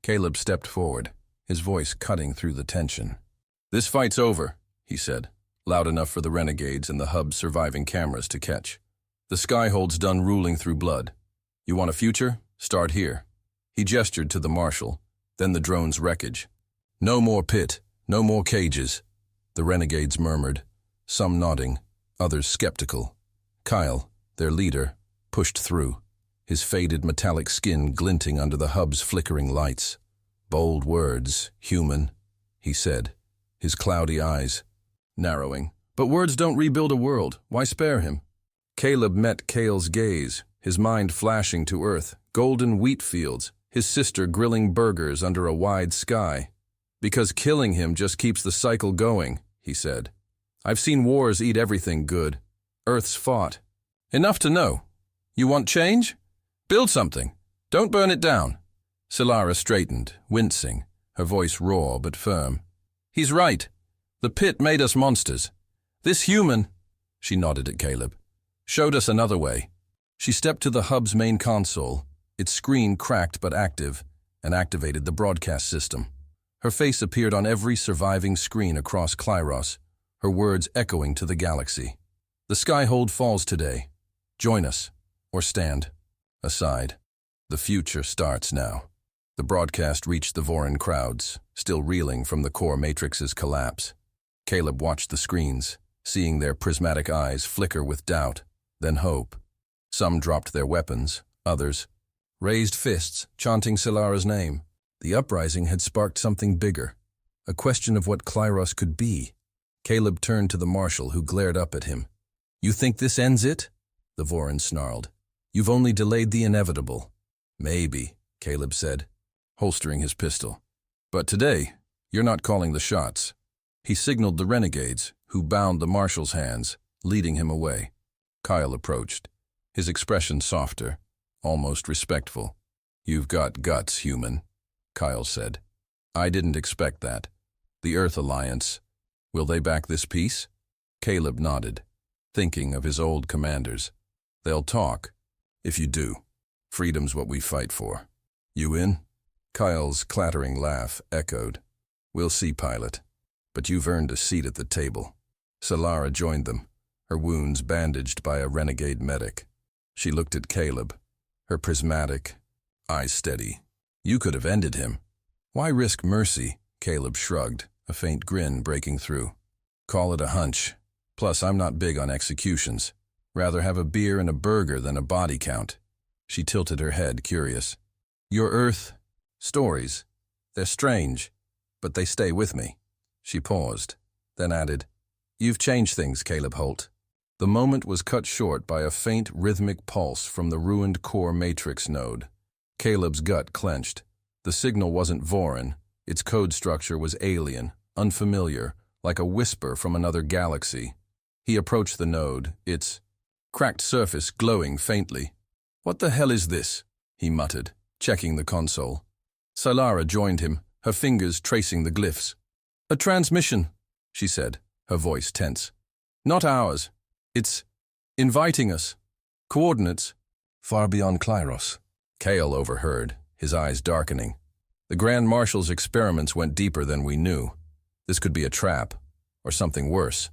Caleb stepped forward, his voice cutting through the tension. "This fight's over," he said, loud enough for the renegades and the hub's surviving cameras to catch. "The Skyhold's done ruling through blood. You want a future? Start here." He gestured to the marshal, then the drone's wreckage. "No more pit, no more cages," the renegades murmured, some nodding, others skeptical. Kyle, their leader, pushed through, his faded metallic skin glinting under the hub's flickering lights. "Bold words, human," he said, his cloudy eyes narrowing. "But words don't rebuild a world. Why spare him?" Caleb met Kale's gaze, his mind flashing to earth, golden wheat fields, his sister grilling burgers under a wide sky. "Because killing him just keeps the cycle going," he said. "I've seen wars eat everything good. Earth's fought. Enough to know. You want change? Build something. Don't burn it down." Sylara straightened, wincing, her voice raw but firm. "He's right. The pit made us monsters. This human," she nodded at Caleb, "showed us another way." She stepped to the hub's main console, its screen cracked but active, and activated the broadcast system. Her face appeared on every surviving screen across Klyros, her words echoing to the galaxy. "The Skyhold falls today. Join us, or stand aside. The future starts now." The broadcast reached the Voryn crowds, still reeling from the core matrix's collapse. Caleb watched the screens, seeing their prismatic eyes flicker with doubt, then hope. Some dropped their weapons, others raised fists, chanting Sylara's name. The uprising had sparked something bigger, a question of what Klyros could be. Caleb turned to the marshal, who glared up at him. "You think this ends it?" the Voryn snarled. "You've only delayed the inevitable." "Maybe," Caleb said, holstering his pistol. "But today, you're not calling the shots." He signaled the renegades, who bound the marshal's hands, leading him away. Kyle approached, his expression softer, almost respectful. "You've got guts, human," Kyle said. "I didn't expect that. The Earth Alliance, will they back this peace?" Caleb nodded, thinking of his old commanders. "They'll talk. If you do, freedom's what we fight for. You in?" Kyle's clattering laugh echoed. "We'll see, pilot. But you've earned a seat at the table." Sylara joined them, her wounds bandaged by a renegade medic. She looked at Caleb, her prismatic, eyes steady. "You could have ended him." "Why risk mercy?" Caleb shrugged, a faint grin breaking through. "Call it a hunch. Plus, I'm not big on executions. Rather have a beer and a burger than a body count." She tilted her head, curious. "Your Earth stories, they're strange, but they stay with me." She paused, then added, "You've changed things, Caleb Holt." The moment was cut short by a faint rhythmic pulse from the ruined core matrix node. Caleb's gut clenched. The signal wasn't Voryn. Its code structure was alien, unfamiliar, like a whisper from another galaxy. He approached the node, its cracked surface glowing faintly. "What the hell is this?" he muttered, checking the console. Sylara joined him, her fingers tracing the glyphs. "A transmission," she said, her voice tense. "Not ours. It's inviting us. Coordinates." "Far beyond Klyros." Kale overheard, his eyes darkening. "The Grand Marshal's experiments went deeper than we knew. This could be a trap, or something worse."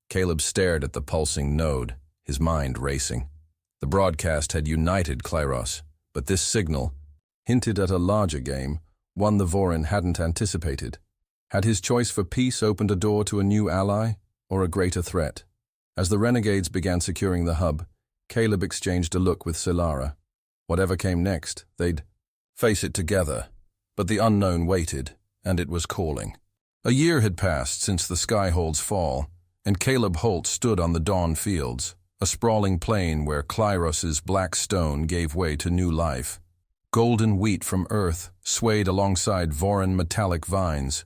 Caleb stared at the pulsing node, his mind racing. The broadcast had united Klyros, but this signal hinted at a larger game, one the Voryn hadn't anticipated. Had his choice for peace opened a door to a new ally, or a greater threat? As the renegades began securing the hub, Caleb exchanged a look with Sylara. Whatever came next, they'd face it together. But the unknown waited, and it was calling. A year had passed since the Skyhold's fall, and Caleb Holt stood on the Dawn Fields, a sprawling plain where Klyros's black stone gave way to new life. Golden wheat from Earth swayed alongside Voryn metallic vines,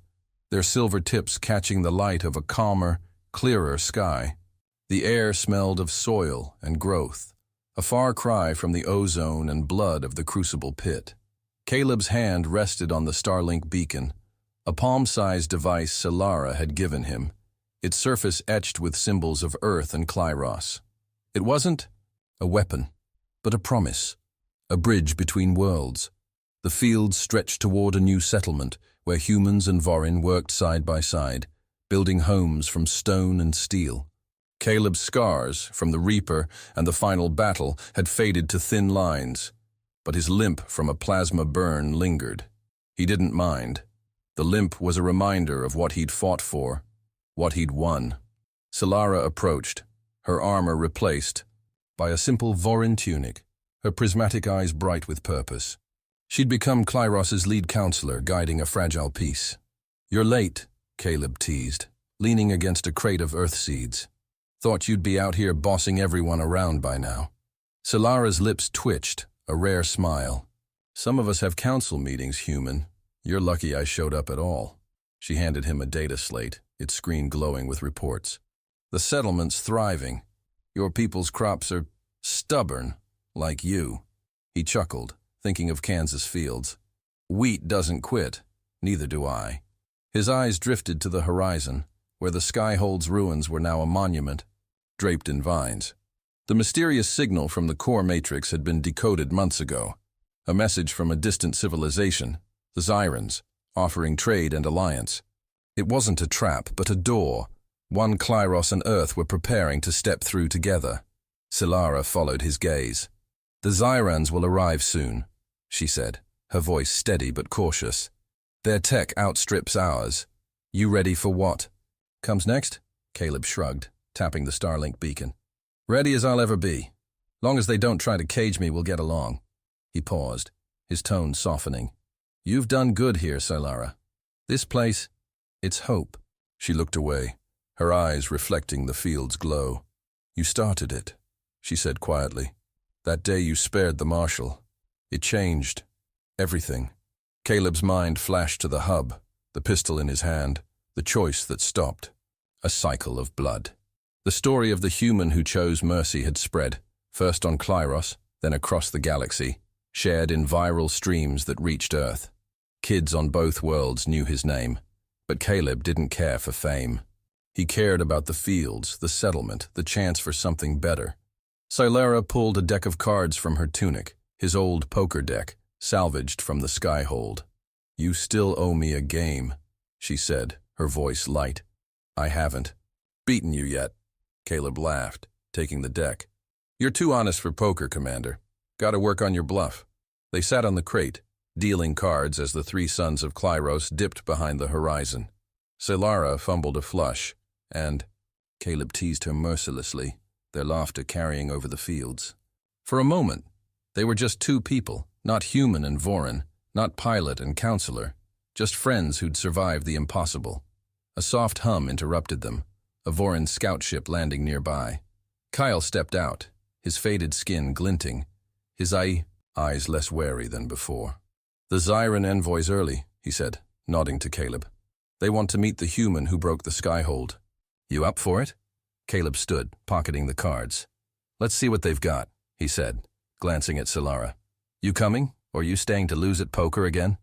their silver tips catching the light of a calmer, clearer sky. The air smelled of soil and growth, a far cry from the ozone and blood of the Crucible Pit. Caleb's hand rested on the Starlink beacon, a palm-sized device Sylara had given him, its surface etched with symbols of Earth and Klyros. It wasn't a weapon, but a promise, a bridge between worlds. The fields stretched toward a new settlement where humans and Voryn worked side by side, building homes from stone and steel. Caleb's scars from the Reaper and the final battle had faded to thin lines, but his limp from a plasma burn lingered. He didn't mind. The limp was a reminder of what he'd fought for, what he'd won. Sylara approached, her armor replaced by a simple Voryn tunic, her prismatic eyes bright with purpose. She'd become Klyros's lead counselor, guiding a fragile piece. "You're late," Caleb teased, leaning against a crate of earth seeds. "Thought you'd be out here bossing everyone around by now." Sylara's lips twitched, a rare smile. "Some of us have council meetings, human. You're lucky I showed up at all." She handed him a data slate, its screen glowing with reports. "The settlement's thriving. Your people's crops are stubborn, like you." He chuckled, thinking of Kansas fields. "Wheat doesn't quit, neither do I." His eyes drifted to the horizon, where the Skyhold's ruins were now a monument, draped in vines. The mysterious signal from the core matrix had been decoded months ago, a message from a distant civilization, the Zyrans, offering trade and alliance. It wasn't a trap, but a door, one Klyros and Earth were preparing to step through together. Sylara followed his gaze. "The Zyrans will arrive soon," she said, her voice steady but cautious. "Their tech outstrips ours. You ready for what comes next?" Caleb shrugged, tapping the Starlink beacon. "Ready as I'll ever be. Long as they don't try to cage me, we'll get along." He paused, his tone softening. "You've done good here, Sylara. This place, it's hope." She looked away, her eyes reflecting the field's glow. "You started it," she said quietly. "That day you spared the Marshal. It changed everything." Caleb's mind flashed to the hub, the pistol in his hand, the choice that stopped. A cycle of blood. The story of the human who chose mercy had spread, first on Klyros, then across the galaxy, shared in viral streams that reached Earth. Kids on both worlds knew his name, but Caleb didn't care for fame. He cared about the fields, the settlement, the chance for something better. Sylara pulled a deck of cards from her tunic, his old poker deck, salvaged from the Skyhold. "You still owe me a game," she said, her voice light. "I haven't beaten you yet." Caleb laughed, taking the deck. "You're too honest for poker, Commander. Gotta work on your bluff." They sat on the crate, dealing cards as the three sons of Klyros dipped behind the horizon. Sylara fumbled a flush, and Caleb teased her mercilessly, their laughter carrying over the fields. For a moment, they were just two people, not human and Voryn, not pilot and counselor, just friends who'd survived the impossible. A soft hum interrupted them, a Voryn scout ship landing nearby. Kyle stepped out, his faded skin glinting, his eyes less wary than before. "The Zyran envoy's early," he said, nodding to Caleb. "They want to meet the human who broke the Skyhold." "You up for it?" Caleb stood, pocketing the cards. "Let's see what they've got," he said, glancing at Sylara. "You coming, or you staying to lose at poker again?"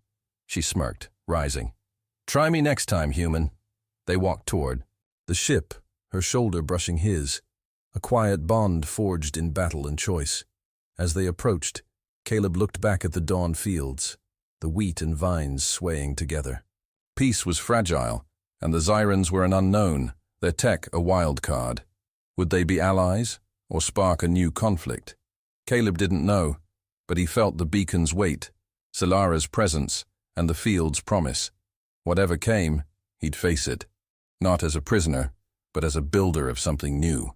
She smirked, rising. "Try me next time, human." They walked toward the ship, her shoulder brushing his, a quiet bond forged in battle and choice. As they approached, Caleb looked back at the dawn fields, the wheat and vines swaying together. Peace was fragile, and the Zyrans were an unknown, their tech a wild card. Would they be allies, or spark a new conflict? Caleb didn't know, but he felt the beacon's weight, Sylara's presence, and the field's promise. Whatever came, he'd face it, not as a prisoner, but as a builder of something new.